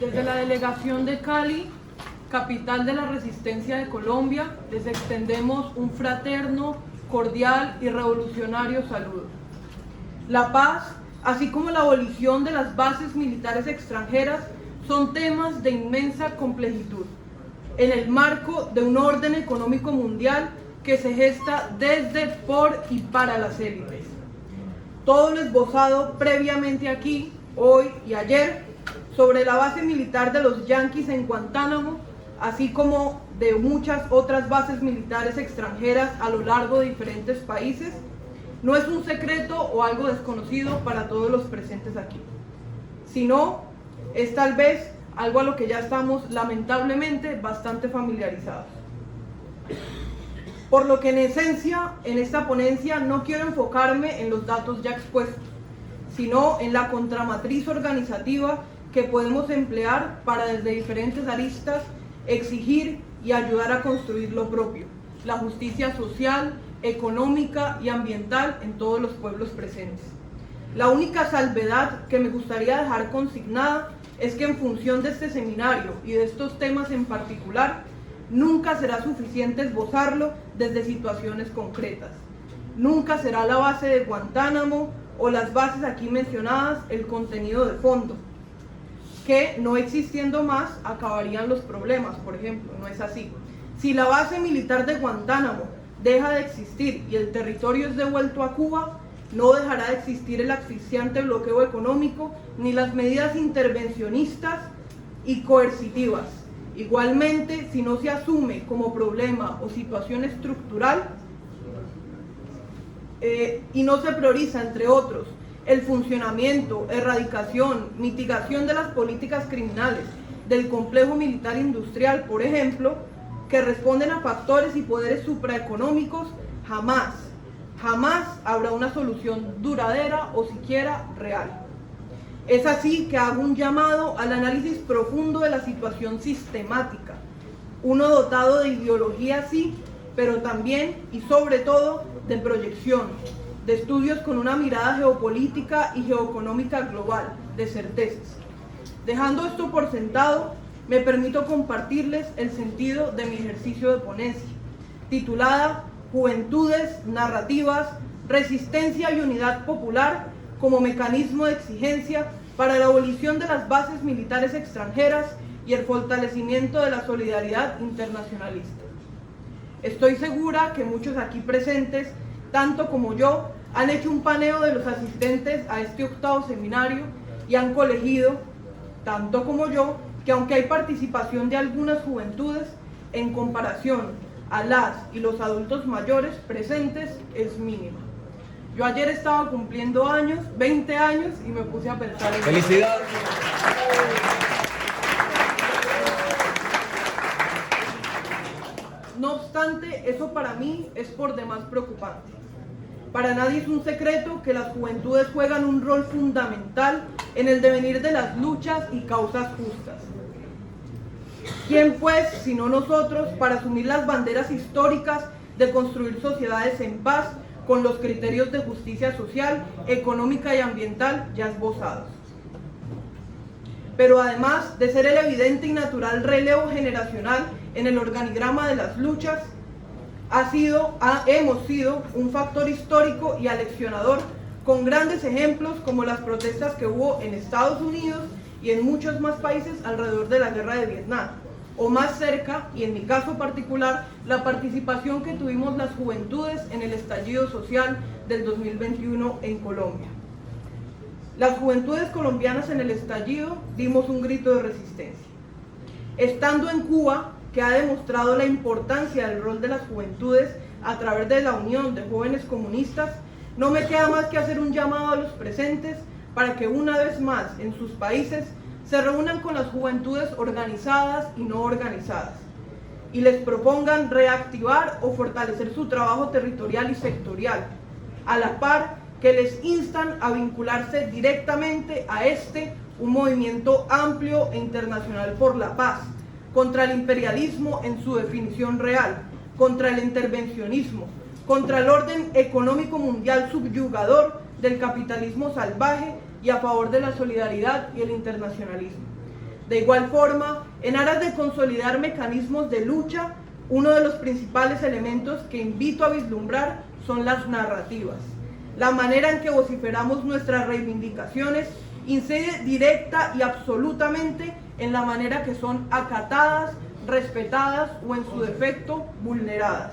Desde la delegación de Cali, capital de la resistencia de Colombia, les extendemos un fraterno, cordial y revolucionario saludo. La paz, así como la abolición de las bases militares extranjeras, son temas de inmensa complejitud, en el marco de un orden económico mundial que se gesta desde, por y para las élites. Todo lo esbozado previamente aquí, hoy y ayer, sobre la base militar de los yanquis en Guantánamo, así como de muchas otras bases militares extranjeras a lo largo de diferentes países, no es un secreto o algo desconocido para todos los presentes aquí, sino es tal vez algo a lo que ya estamos lamentablemente bastante familiarizados. Por lo que en esencia, en esta ponencia no quiero enfocarme en los datos ya expuestos, sino en la contramatriz organizativa que podemos emplear para desde diferentes aristas exigir y ayudar a construir lo propio, la justicia social, económica y ambiental en todos los pueblos presentes. La única salvedad que me gustaría dejar consignada es que en función de este seminario y de estos temas en particular, nunca será suficiente esbozarlo desde situaciones concretas. Nunca será la base de Guantánamo o las bases aquí mencionadas el contenido de fondo, que no existiendo más acabarían los problemas, por ejemplo. No es así. Si la base militar de Guantánamo deja de existir y el territorio es devuelto a Cuba, no dejará de existir el asfixiante bloqueo económico ni las medidas intervencionistas y coercitivas. Igualmente, si no se asume como problema o situación estructural y no se prioriza, entre otros, el funcionamiento, erradicación, mitigación de las políticas criminales del complejo militar industrial, por ejemplo, que responden a factores y poderes supraeconómicos, jamás habrá una solución duradera o siquiera real. Es así que hago un llamado al análisis profundo de la situación sistemática, uno dotado de ideología sí, pero también y sobre todo de proyección, de estudios con una mirada geopolítica y geoeconómica global, de certezas. Dejando esto por sentado, me permito compartirles el sentido de mi ejercicio de ponencia, titulada Juventudes, Narrativas, Resistencia y Unidad Popular como mecanismo de exigencia para la abolición de las bases militares extranjeras y el fortalecimiento de la solidaridad internacionalista. Estoy segura que muchos aquí presentes, tanto como yo, han hecho un paneo de los asistentes a este octavo seminario y han colegido, tanto como yo, que aunque hay participación de algunas juventudes, en comparación a las y los adultos mayores presentes es mínima. Yo ayer estaba cumpliendo años, 20 años, y me puse a pensar en... ¡Felicidades! No obstante, eso para mí es por demás preocupante. Para nadie es un secreto que las juventudes juegan un rol fundamental en el devenir de las luchas y causas justas. ¿Quién pues, sino nosotros, para asumir las banderas históricas de construir sociedades en paz con los criterios de justicia social, económica y ambiental ya esbozados? Pero además de ser el evidente y natural relevo generacional en el organigrama de las luchas, hemos sido un factor histórico y aleccionador con grandes ejemplos como las protestas que hubo en Estados Unidos y en muchos más países alrededor de la guerra de Vietnam, o más cerca, y en mi caso particular, la participación que tuvimos las juventudes en el estallido social del 2021 en Colombia. Las juventudes colombianas en el estallido dimos un grito de resistencia. Estando en Cuba, que ha demostrado la importancia del rol de las juventudes a través de la Unión de Jóvenes Comunistas, no me queda más que hacer un llamado a los presentes para que una vez más en sus países se reúnan con las juventudes organizadas y no organizadas y les propongan reactivar o fortalecer su trabajo territorial y sectorial, a la par que les instan a vincularse directamente a un movimiento amplio e internacional por la paz, contra el imperialismo en su definición real, contra el intervencionismo, contra el orden económico mundial subyugador del capitalismo salvaje y a favor de la solidaridad y el internacionalismo. De igual forma, en aras de consolidar mecanismos de lucha, uno de los principales elementos que invito a vislumbrar son las narrativas. La manera en que vociferamos nuestras reivindicaciones incide directa y absolutamente en la manera que son acatadas, respetadas o en su defecto vulneradas.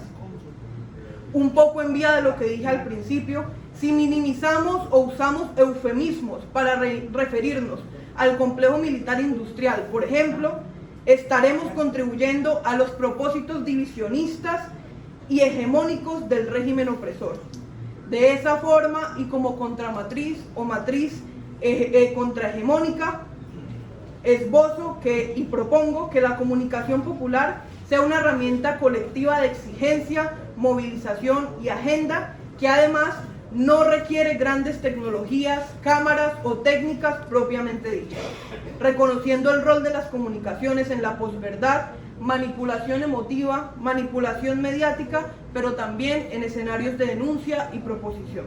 Un poco en vía de lo que dije al principio, si minimizamos o usamos eufemismos para referirnos al complejo militar industrial, por ejemplo, estaremos contribuyendo a los propósitos divisionistas y hegemónicos del régimen opresor. De esa forma, y como contramatriz o matriz contrahegemónica, esbozo y propongo que la comunicación popular sea una herramienta colectiva de exigencia, movilización y agenda que además no requiere grandes tecnologías, cámaras o técnicas propiamente dichas, reconociendo el rol de las comunicaciones en la posverdad, manipulación emotiva, manipulación mediática, pero también en escenarios de denuncia y proposición.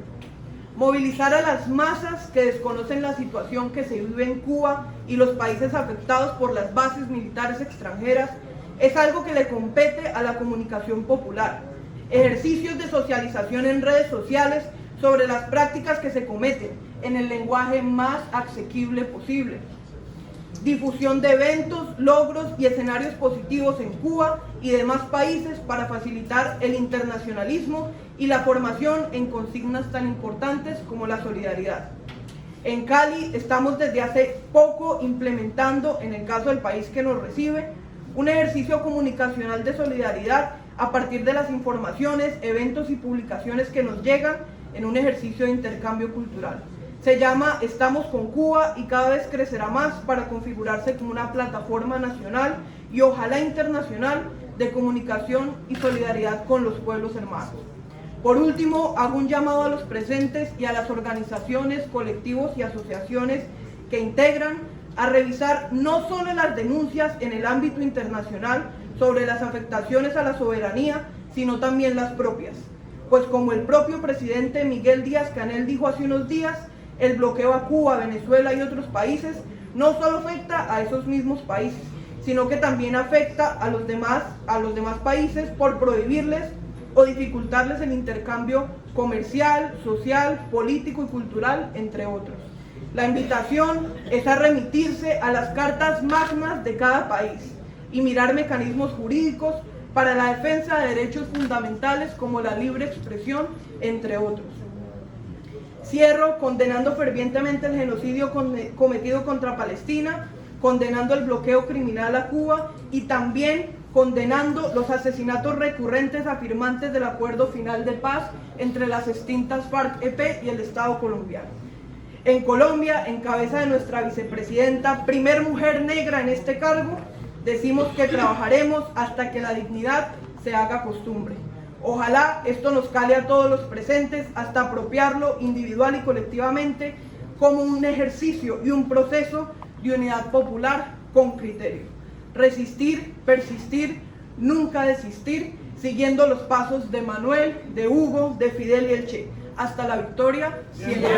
Movilizar a las masas que desconocen la situación que se vive en Cuba y los países afectados por las bases militares extranjeras es algo que le compete a la comunicación popular. Ejercicios de socialización en redes sociales sobre las prácticas que se cometen en el lenguaje más asequible posible. Difusión de eventos, logros y escenarios positivos en Cuba y demás países para facilitar el internacionalismo y la formación en consignas tan importantes como la solidaridad. En Cali estamos desde hace poco implementando, en el caso del país que nos recibe, un ejercicio comunicacional de solidaridad a partir de las informaciones, eventos y publicaciones que nos llegan en un ejercicio de intercambio cultural. Se llama Estamos con Cuba y cada vez crecerá más para configurarse como una plataforma nacional y ojalá internacional de comunicación y solidaridad con los pueblos hermanos. Por último, hago un llamado a los presentes y a las organizaciones, colectivos y asociaciones que integran a revisar no solo las denuncias en el ámbito internacional sobre las afectaciones a la soberanía, sino también las propias. Pues como el propio presidente Miguel Díaz-Canel dijo hace unos días, el bloqueo a Cuba, Venezuela y otros países no solo afecta a esos mismos países, sino que también afecta a los demás países por prohibirles o dificultarles el intercambio comercial, social, político y cultural, entre otros. La invitación es a remitirse a las cartas magnas de cada país y mirar mecanismos jurídicos para la defensa de derechos fundamentales como la libre expresión, entre otros. Cierro condenando fervientemente el genocidio cometido contra Palestina, condenando el bloqueo criminal a Cuba y también condenando los asesinatos recurrentes afirmantes del acuerdo final de paz entre las extintas FARC-EP y el Estado colombiano. En Colombia, en cabeza de nuestra vicepresidenta, primer mujer negra en este cargo, decimos que trabajaremos hasta que la dignidad se haga costumbre. Ojalá esto nos cale a todos los presentes hasta apropiarlo individual y colectivamente como un ejercicio y un proceso de unidad popular con criterio. Resistir, persistir, nunca desistir, siguiendo los pasos de Manuel, de Hugo, de Fidel y el Che. Hasta la victoria, siempre.